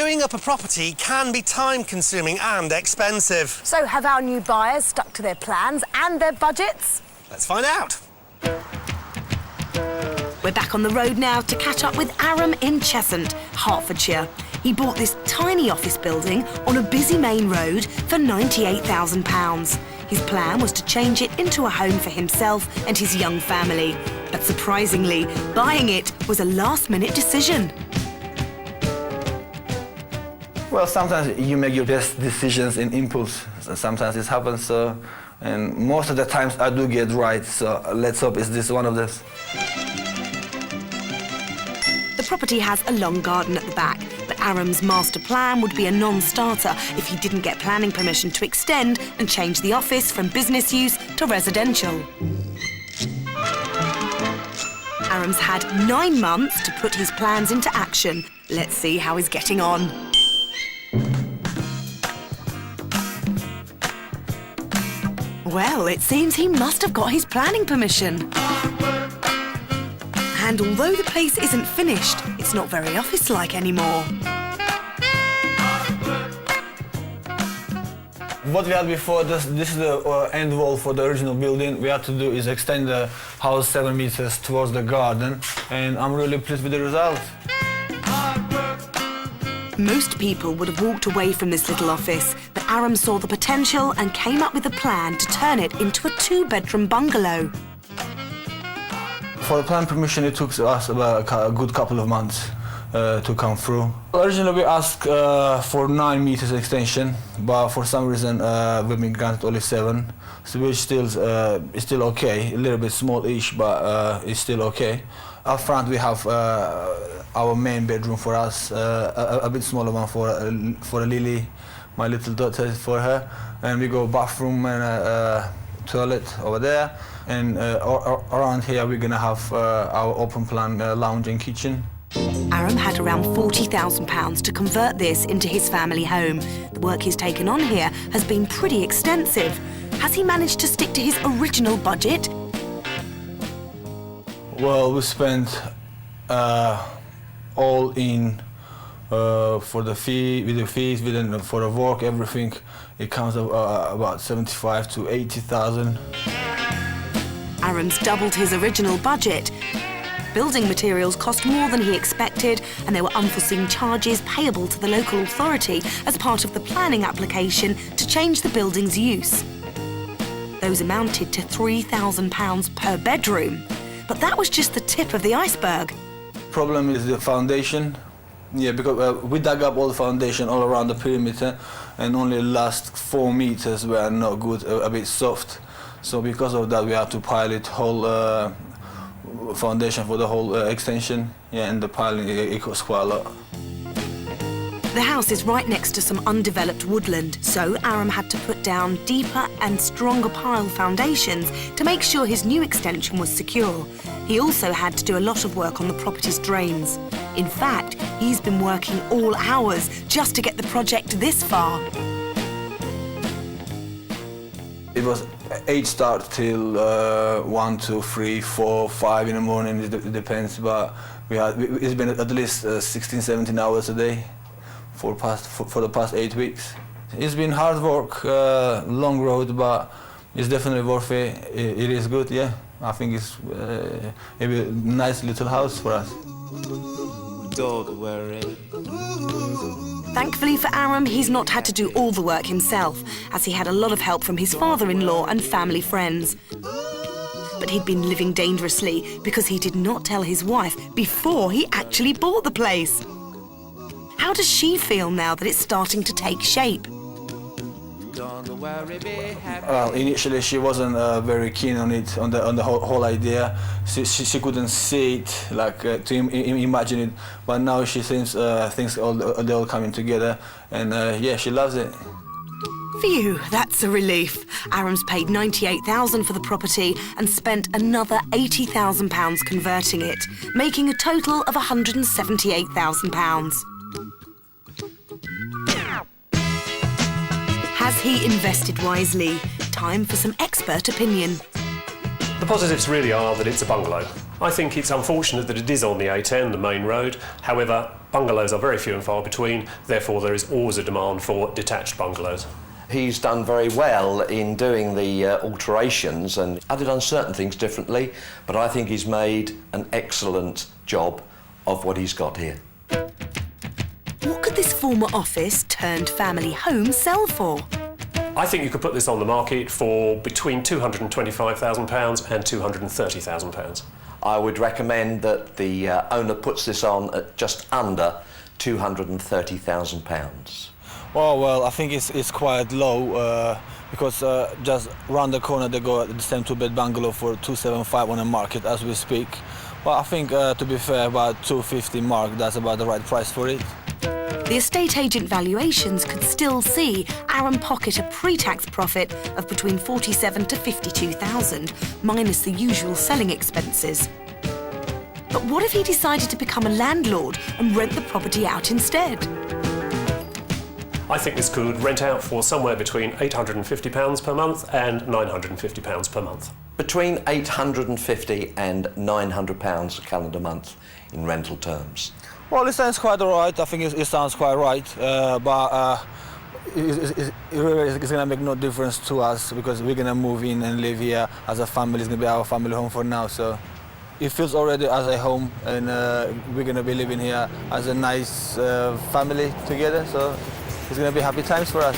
Doing up a property can be time-consuming and expensive. So have our new buyers stuck to their plans and their budgets? Let's find out. We're back on the road now to catch up with Aram in Cheshunt, Hertfordshire. He bought this tiny office building on a busy main road for £98,000. His plan was to change it into a home for himself and his young family. But surprisingly, buying it was a last-minute decision. Well, sometimes you make your best decisions in impulse. Sometimes it happens, and most of the times I do get right, so let's hope it's this one of this. The property has a long garden at the back, but Aram's master plan would be a non-starter if he didn't get planning permission to extend and change the office from business use to residential. Aram's had 9 months to put his plans into action. Let's see how he's getting on. Well, it seems he must have got his planning permission. And although the place isn't finished, it's not very office-like anymore. What we had before, this is the end wall for the original building. We had to do is extend the house 7 meters towards the garden, and I'm really pleased with the result. Most people would have walked away from this little office, but Aram saw the potential and came up with a plan to turn it into a 2-bedroom bungalow. For the plan permission, it took us about a good couple of months to come through. Originally, we asked for 9 meters extension, but for some reason, we've been granted only 7. So which is still okay, a little bit small-ish, but it's still okay. Up front, we have our main bedroom for us, a bit smaller one for Lily, my little daughter, for her. And we go bathroom and toilet over there. And around here, we're gonna have our open plan lounge and kitchen. Aram had around £40,000 to convert this into his family home. The work he's taken on here has been pretty extensive. Has he managed to stick to his original budget? Well, we spent all in for the fee, with the fees, for the work, everything. It comes up about 75 to 80,000. Aram's doubled his original budget. Building materials cost more than he expected, and there were unforeseen charges payable to the local authority as part of the planning application to change the building's use. Those amounted to £3,000 per bedroom. But that was just the tip of the iceberg. Problem is the foundation. Yeah, because we dug up all the foundation all around the perimeter, and only the last 4 meters were not good, a bit soft. So because of that, we had to pile it whole foundation for the whole extension. Yeah, and the piling, it costs quite a lot. The house is right next to some undeveloped woodland, so Aram had to put down deeper and stronger pile foundations to make sure his new extension was secure. He also had to do a lot of work on the property's drains. In fact, he's been working all hours just to get the project this far. It was 8 start till 1, 2, 3, 4, 5 in the morning, it depends, but it's been at least 16, 17 hours a day for the past 8 weeks. It's been hard work, long road, but it's definitely worth it. It is good, yeah. I think it's a nice little house for us. Don't worry. Thankfully for Aram, he's not had to do all the work himself, as he had a lot of help from his father-in-law and family friends. But he'd been living dangerously because he did not tell his wife before he actually bought the place. How does she feel now that it's starting to take shape? Well, initially she wasn't very keen on it, on the whole idea. She couldn't see it, like to imagine it. But now she thinks things they're all coming together, and yeah, she loves it. Phew, that's a relief. Aram's paid £98,000 for the property and spent another £80,000 converting it, making a total of £178,000. Has he invested wisely? Time for some expert opinion. The positives really are that it's a bungalow. I think it's unfortunate that it is on the A10, the main road. However, bungalows are very few and far between, therefore there is always a demand for detached bungalows. He's done very well in doing the alterations and added on certain things differently, but I think he's made an excellent job of what he's got here. What could this former office turned family home sell for? I think you could put this on the market for between £225,000 and £230,000. I would recommend that the owner puts this on at just under £230,000. Well, I think it's quite low because just round the corner they go the same two-bed bungalow for 275 on the market as we speak. Well, I think to be fair, about 250 mark, that's about the right price for it. The estate agent valuations could still see Aram pocket a pre-tax profit of between 47 to 52,000, minus the usual selling expenses. But what if he decided to become a landlord and rent the property out instead? I think this could rent out for somewhere between £850 per month and £950 per month. Between £850 and £900 a calendar month in rental terms. Well, it sounds quite all right. I think it sounds quite right, but it's going to make no difference to us because we're going to move in and live here as a family. It's going to be our family home for now, so it feels already as a home, and we're going to be living here as a nice family together, so it's going to be happy times for us.